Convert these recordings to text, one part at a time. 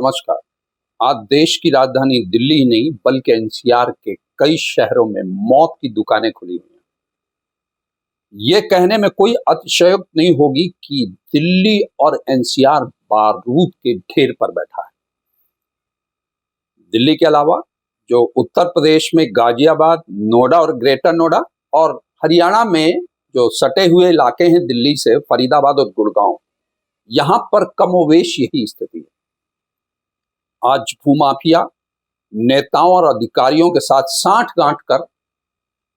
नमस्कार। आज देश की राजधानी दिल्ली ही नहीं बल्कि एनसीआर के कई शहरों में मौत की दुकानें खुली हुई हैं। ये कहने में कोई अतिशयोक्ति नहीं होगी कि दिल्ली और एनसीआर बारूद के ढेर पर बैठा है। दिल्ली के अलावा जो उत्तर प्रदेश में गाजियाबाद, नोएडा और ग्रेटर नोएडा और हरियाणा में जो सटे हुए इलाके हैं दिल्ली से फरीदाबाद और गुड़गांव, यहाँ पर कमोवेश यही स्थिति है। आज भूमाफिया नेताओं और अधिकारियों के साथ साठ-गांठ कर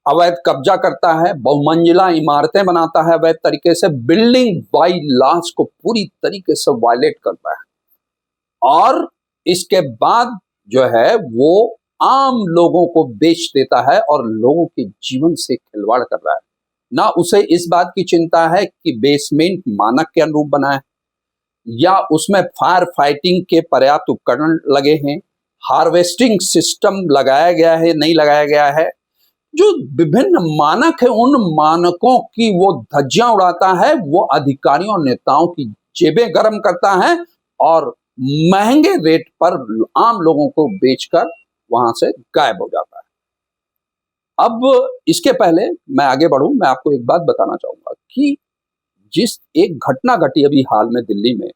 अवैध कब्जा करता है, बहुमंजिला इमारतें बनाता है, अवैध तरीके से बिल्डिंग बाय लॉज को पूरी तरीके से वायलेट करता है और इसके बाद जो है वो आम लोगों को बेच देता है और लोगों के जीवन से खिलवाड़ कर रहा है। ना उसे इस बात की चिंता है कि बेसमेंट मानक के अनुरूप बना है या उसमें फायर फाइटिंग के पर्याप्त उपकरण लगे हैं, हार्वेस्टिंग सिस्टम लगाया गया है, नहीं लगाया गया है। जो विभिन्न मानक है, उन मानकों की वो धज्जियां उड़ाता है, वो अधिकारियों और नेताओं की जेबें गर्म करता है और महंगे रेट पर आम लोगों को बेचकर वहां से गायब हो जाता है। अब इसके पहले मैं आगे बढ़ूं, मैं आपको एक बात बताना चाहूंगा कि जिस एक घटना घटी अभी हाल में दिल्ली में,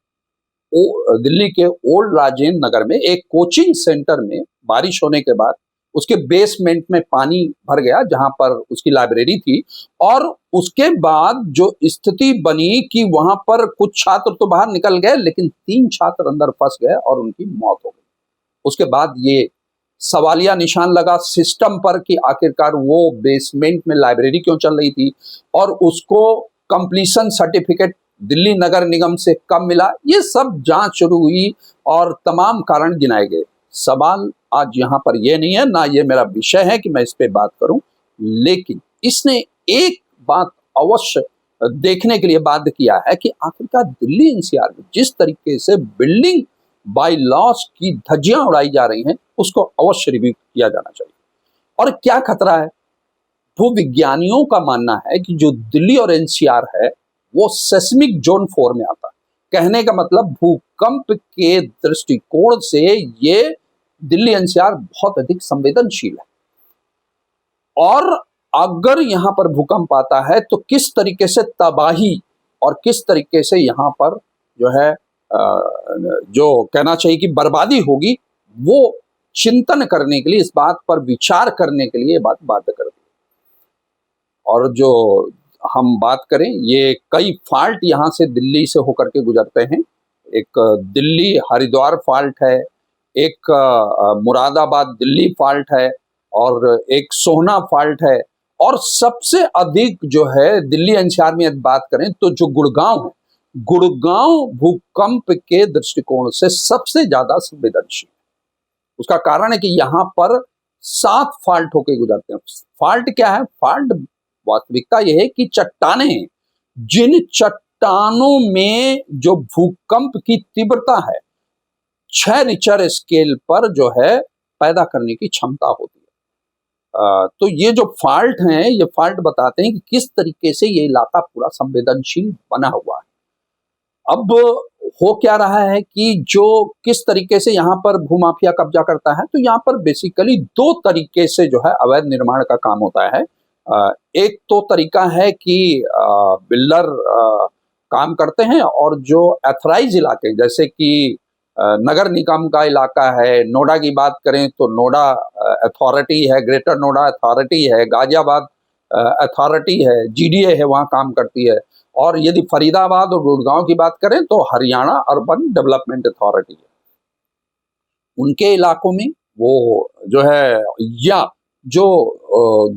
दिल्ली के ओल्ड राजेंद्र नगर में एक कोचिंग सेंटर में बारिश होने के बाद उसके बेसमेंट में पानी भर गया जहां पर उसकी लाइब्रेरी थी और उसके बाद जो स्थिति बनी कि वहां पर कुछ छात्र तो बाहर निकल गए लेकिन 3 छात्र अंदर फंस गए और उनकी मौत हो गई। उसके बाद ये सवालिया निशान लगा सिस्टम पर कि आखिरकार वो बेसमेंट में लाइब्रेरी क्यों चल रही थी और उसको कंप्लीशन सर्टिफिकेट दिल्ली नगर निगम से कब मिला। ये सब जांच शुरू हुई और तमाम कारण गिनाए गए। सवाल आज यहाँ पर यह नहीं है, ना ये मेरा विषय है कि मैं इस पे बात करूं, लेकिन इसने एक बात अवश्य देखने के लिए बाध्य किया है कि आखिरकार दिल्ली एनसीआर में जिस तरीके से बिल्डिंग बाय लॉज की धज्जियां उड़ाई जा रही हैं, उसको अवश्य रिव्यू किया जाना चाहिए। और क्या खतरा है? भूविज्ञानियों का मानना है कि जो दिल्ली और एनसीआर है वो सेस्मिक जोन 4 में आता है। कहने का मतलब भूकंप के दृष्टिकोण से ये दिल्ली एनसीआर बहुत अधिक संवेदनशील है और अगर यहां पर भूकंप आता है तो किस तरीके से तबाही और किस तरीके से यहां पर जो है जो कहना चाहिए कि बर्बादी होगी, वो चिंतन करने के लिए, इस बात पर विचार करने के लिए बात बाध्य करती है। और जो हम बात करें, ये कई फॉल्ट यहाँ से दिल्ली से होकर के गुजरते हैं। एक दिल्ली हरिद्वार फॉल्ट है, एक मुरादाबाद दिल्ली फॉल्ट है और एक सोहना फॉल्ट है और सबसे अधिक जो है दिल्ली एनसीआर में बात करें तो जो गुड़गांव है, गुड़गांव भूकंप के दृष्टिकोण से सबसे ज्यादा संवेदनशील। उसका कारण है कि यहाँ पर 7 फॉल्ट होकर गुजरते हैं। फॉल्ट क्या है? फॉल्ट वास्तविकता यह है कि चट्टाने, जिन चट्टानों में जो भूकंप की तीव्रता है 6 रिक्टर स्केल पर जो है पैदा करने की क्षमता होती है। तो ये जो फॉल्ट हैं, ये फॉल्ट बताते हैं कि किस तरीके से ये इलाका पूरा संवेदनशील बना हुआ है। अब हो क्या रहा है कि जो किस तरीके से यहाँ पर भूमाफिया कब्जा करता है, तो यहाँ पर बेसिकली 2 तरीके से जो है अवैध निर्माण का काम होता है। एक तो तरीका है कि बिल्डर काम करते हैं और जो एथराइज इलाके जैसे कि नगर निगम का इलाका है, नोएडा की बात करें तो नोएडा अथॉरिटी है, ग्रेटर नोएडा अथॉरिटी है, गाजियाबाद अथॉरिटी है, जीडीए है, वहाँ काम करती है। और यदि फरीदाबाद और गुड़गांव की बात करें तो हरियाणा अर्बन डेवलपमेंट अथॉरिटी है। उनके इलाकों में वो जो है या जो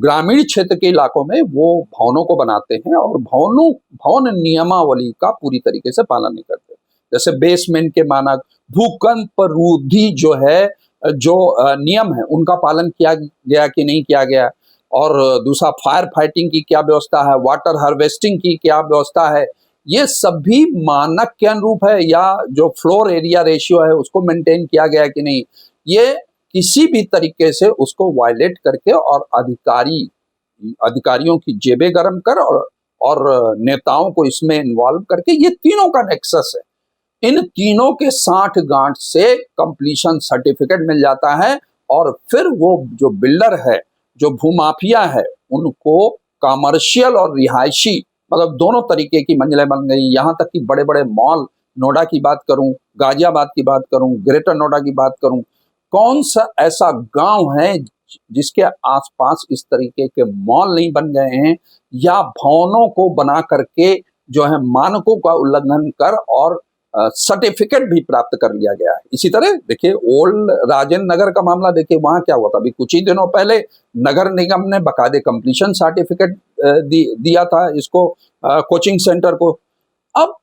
ग्रामीण क्षेत्र के इलाकों में वो भवनों को बनाते हैं और भवन नियमावली का पूरी तरीके से पालन नहीं करते। जैसे बेसमेंट के मानक, भूकंप रोधी जो है जो नियम है उनका पालन किया गया कि नहीं किया गया, और दूसरा फायर फाइटिंग की क्या व्यवस्था है, वाटर हार्वेस्टिंग की क्या व्यवस्था है, ये सभी मानक के अनुरूप है या जो फ्लोर एरिया रेशियो है उसको मेंटेन किया गया कि नहीं, ये किसी भी तरीके से उसको वायलेट करके और अधिकारियों की जेबें गर्म कर और नेताओं को इसमें इन्वॉल्व करके, ये तीनों का नेक्सस है। इन तीनों के 60 गांठ से कंप्लीशन सर्टिफिकेट मिल जाता है और फिर वो जो बिल्डर है, जो भूमाफिया है, उनको कमर्शियल और रिहायशी मतलब दोनों तरीके की मंजिलें बन गई। यहाँ तक कि बड़े बड़े मॉल, नोएडा की बात करूं, गाजियाबाद की बात करूं, ग्रेटर नोएडा की बात करूं, कौन सा ऐसा गांव है जिसके आसपास इस तरीके के मॉल नहीं बन गए हैं या भवनों को बना करके जो है मानकों का उल्लंघन कर और सर्टिफिकेट भी प्राप्त कर लिया गया है। इसी तरह देखिए ओल्ड राजेंद्र नगर का मामला देखिए, वहां क्या हुआ था अभी कुछ ही दिनों पहले, नगर निगम ने बकायदे कंप्लीशन सर्टिफिकेट दिया था इसको, कोचिंग सेंटर को। अब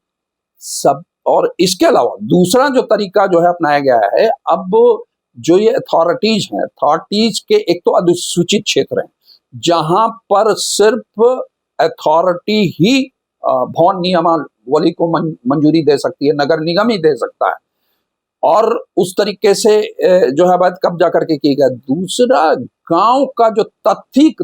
सब, और इसके अलावा दूसरा जो तरीका जो है अपनाया गया है, अब जो ये अथॉरिटीज हैं, अथॉरिटीज के एक तो अधिसूचित क्षेत्र हैं जहां पर सिर्फ अथॉरिटी ही भवन नियमावली को मंजूरी दे सकती है, नगर निगम ही दे सकता है, और उस तरीके से जो है अवैध कब्जा करके किया गया। दूसरा, गांव का जो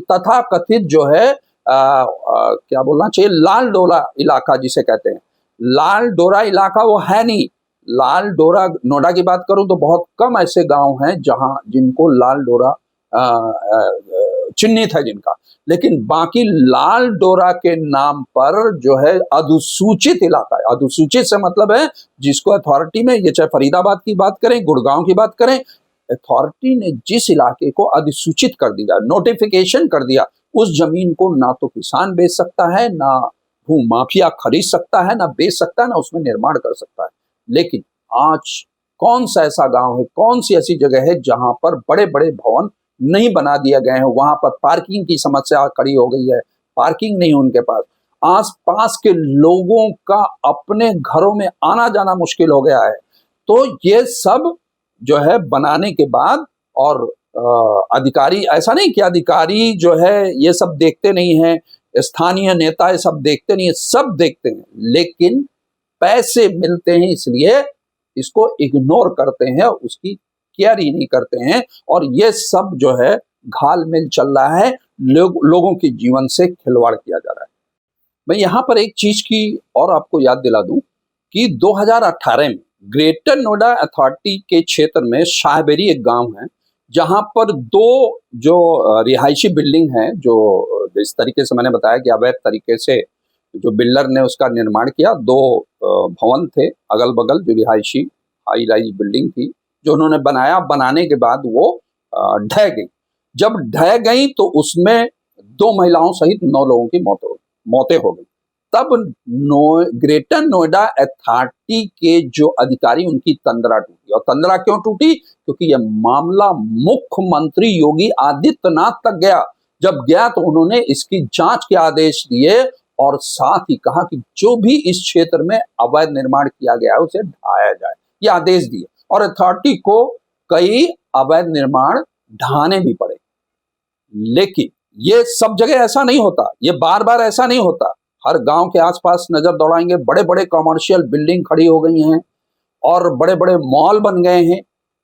तथा कथित जो है क्या बोलना चाहिए, लाल डोरा इलाका जिसे कहते हैं, लाल डोरा इलाका वो है नहीं। लाल डोरा, नोएडा की बात करूं तो बहुत कम ऐसे गांव हैं जहां जिनको लाल डोरा चिन्हित है जिनका, लेकिन बाकी लाल डोरा के नाम पर जो है अधिसूचित इलाका है। अधिसूचित से मतलब है जिसको अथॉरिटी में, ये चाहे फरीदाबाद की बात करें, गुड़गांव की बात करें, अथॉरिटी ने जिस इलाके को अधिसूचित कर दिया, नोटिफिकेशन कर दिया, उस जमीन को ना तो किसान बेच सकता है, ना भूमाफिया खरीद सकता है, ना बेच सकता है, ना उसमें निर्माण कर सकता है। लेकिन आज कौन सा ऐसा गांव है, कौन सी ऐसी जगह है जहां पर बड़े बड़े भवन नहीं बना दिए गए हैं, वहां पर पार्किंग की समस्या खड़ी हो गई है, पार्किंग नहीं उनके पास, आस पास के लोगों का अपने घरों में आना जाना मुश्किल हो गया है। तो ये सब जो है बनाने के बाद, और अधिकारी, ऐसा नहीं कि अधिकारी जो है ये सब देखते नहीं है, स्थानीय नेता ये सब देखते नहीं है, सब देखते हैं, लेकिन पैसे मिलते हैं इसलिए इसको इग्नोर करते हैं, उसकी केयर ही नहीं करते हैं, और ये सब जो है घालमेल चल रहा है, लोगों के जीवन से खिलवाड़ किया जा रहा है। मैं यहाँ पर एक चीज की और आपको याद दिला दूं कि 2018 में ग्रेटर नोएडा अथॉरिटी के क्षेत्र में शाहबेरी एक गांव है, जहां पर दो जो रिहायशी बिल्डिंग है, जो इस तरीके से मैंने बताया कि अवैध तरीके से जो बिल्डर ने उसका निर्माण किया, दो भवन थे अगल बगल जो रिहायशी हाई राइज बिल्डिंग थी, जो उन्होंने बनाया, बनाने के बाद वो ढह गई। जब ढह गई तो उसमें 2 महिलाओं सहित 9 लोगों की मौतें हो गई। तब ग्रेटर नोएडा अथॉरिटी के जो अधिकारी, उनकी तंद्रा टूटी। और तंद्रा क्यों टूटी? क्योंकि यह मामला मुख्यमंत्री योगी आदित्यनाथ तक गया। जब गया तो उन्होंने इसकी जांच के आदेश दिए और साथ ही कहा कि जो भी इस क्षेत्र में अवैध निर्माण किया गया है उसे ढाया जाए, ये आदेश दिए। और अथॉरिटी को कई अवैध निर्माण ढाने भी पड़े। लेकिन ये सब जगह ऐसा नहीं होता, ये बार बार ऐसा नहीं होता। हर गांव के आसपास नजर दौड़ाएंगे, बड़े बड़े कमर्शियल बिल्डिंग खड़ी हो गई हैं और बड़े बड़े मॉल बन गए हैं,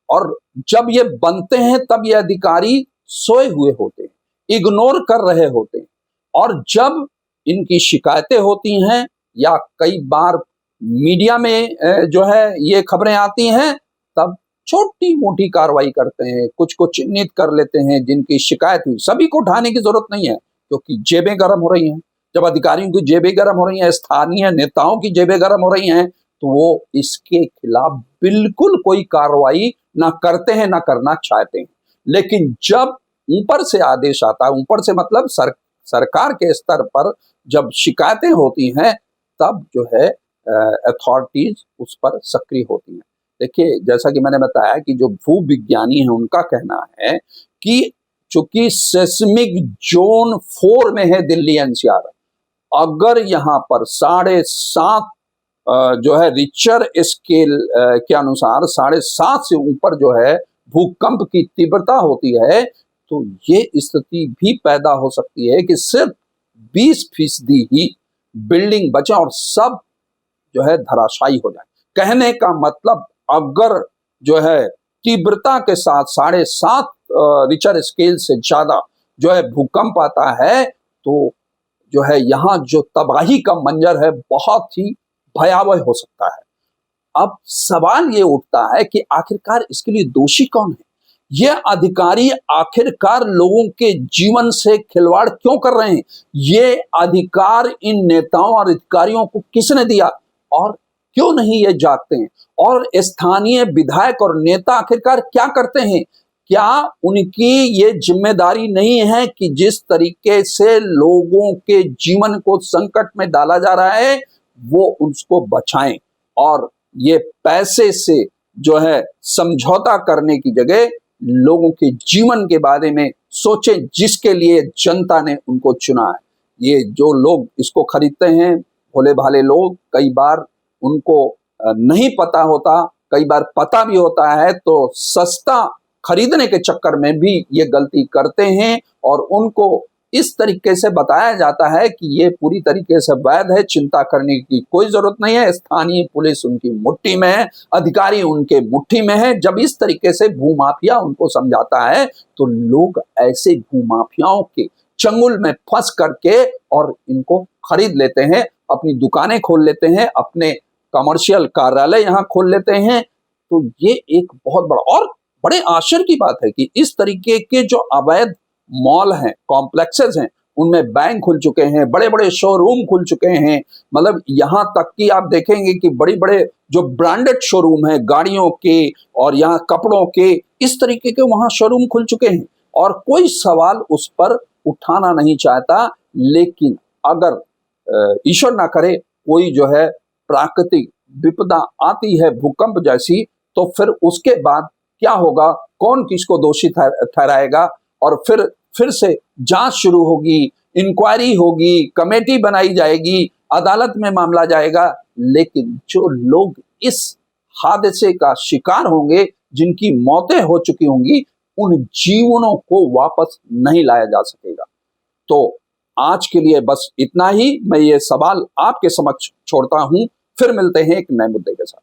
और जब ये बनते हैं तब ये अधिकारी सोए हुए होते हैं, इग्नोर कर रहे होते हैं, और जब इनकी शिकायतें होती हैं या कई बार मीडिया में जो है ये खबरें आती हैं, तब छोटी मोटी कार्रवाई करते हैं, कुछ को चिन्हित कर लेते हैं जिनकी शिकायत हुई। सभी को उठाने की जरूरत नहीं है, क्योंकि जेबें गर्म हो रही हैं। जब अधिकारियों की जेबें गर्म हो रही हैं, स्थानीय नेताओं की जेबें गर्म हो रही हैं, तो वो इसके खिलाफ बिल्कुल कोई कार्रवाई ना करते हैं, ना करना चाहते हैं। लेकिन जब ऊपर से आदेश आता है, ऊपर से मतलब सरकार के स्तर पर जब शिकायतें होती हैं, तब जो है अथॉरिटीज उस पर सक्रिय होती हैं। देखिए, जैसा कि मैंने बताया कि जो भूविज्ञानी हैं उनका कहना है कि चूंकि सेस्मिक जोन 4 में है दिल्ली एनसीआर, अगर यहाँ पर 7.5 जो है रिक्टर स्केल के अनुसार 7.5 से ऊपर जो है भूकंप की तीव्रता होती है, तो ये स्थिति भी पैदा हो सकती है कि सिर्फ 20% ही बिल्डिंग बचे और सब जो है धराशायी हो जाए। कहने का मतलब, अगर जो है तीव्रता के साथ 7.5 रिक्टर स्केल से ज्यादा जो है भूकंप आता है, तो जो है यहाँ जो तबाही का मंजर है बहुत ही भयावह हो सकता है। अब सवाल ये उठता है कि आखिरकार इसके लिए दोषी कौन है? ये अधिकारी आखिरकार लोगों के जीवन से खिलवाड़ क्यों कर रहे हैं? ये अधिकार इन नेताओं और अधिकारियों को किसने दिया और क्यों नहीं ये जागते हैं? और स्थानीय विधायक और नेता आखिरकार क्या करते हैं? क्या उनकी ये जिम्मेदारी नहीं है कि जिस तरीके से लोगों के जीवन को संकट में डाला जा रहा है वो उसको बचाएं और ये पैसे से जो है समझौता करने की जगह लोगों के जीवन के बारे में सोचें, जिसके लिए जनता ने उनको चुना है। ये जो लोग इसको खरीदते हैं, भोले भाले लोग, कई बार उनको नहीं पता होता, कई बार पता भी होता है तो सस्ता खरीदने के चक्कर में भी ये गलती करते हैं और उनको इस तरीके से बताया जाता है कि ये पूरी तरीके से वैध है, चिंता करने की कोई जरूरत नहीं है, स्थानीय पुलिस उनकी मुट्ठी में है, अधिकारी उनके मुट्ठी में है। जब इस तरीके से भूमाफिया उनको समझाता है तो लोग ऐसे भूमाफियाओं के चंगुल में फंस करके और इनको खरीद लेते हैं, अपनी दुकानें खोल लेते हैं, अपने कमर्शियल कार्यालय यहाँ खोल लेते हैं। तो ये एक बहुत बड़ा और बड़े आश्चर्य की बात है कि इस तरीके के जो अवैध मॉल हैं, कॉम्प्लेक्सेस हैं, उनमें बैंक खुल चुके हैं, बड़े बड़े शोरूम खुल चुके हैं। मतलब यहाँ तक कि आप देखेंगे कि बड़ी बड़े जो ब्रांडेड शोरूम है गाड़ियों के और यहाँ कपड़ों के, इस तरीके के वहाँ शोरूम खुल चुके हैं और कोई सवाल उस पर उठाना नहीं चाहता। लेकिन अगर ईश्वर ना करे कोई जो है प्राकृतिक विपदा आती है, भूकंप जैसी, तो फिर उसके बाद क्या होगा, कौन किसको दोषी ठहराएगा और फिर से जांच शुरू होगी, इंक्वायरी होगी, कमेटी बनाई जाएगी, अदालत में मामला जाएगा। लेकिन जो लोग इस हादसे का शिकार होंगे, जिनकी मौतें हो चुकी होंगी, उन जीवनों को वापस नहीं लाया जा सकेगा। तो आज के लिए बस इतना ही। मैं ये सवाल आपके समक्ष छोड़ता हूं, फिर मिलते हैं एक नए मुद्दे के साथ।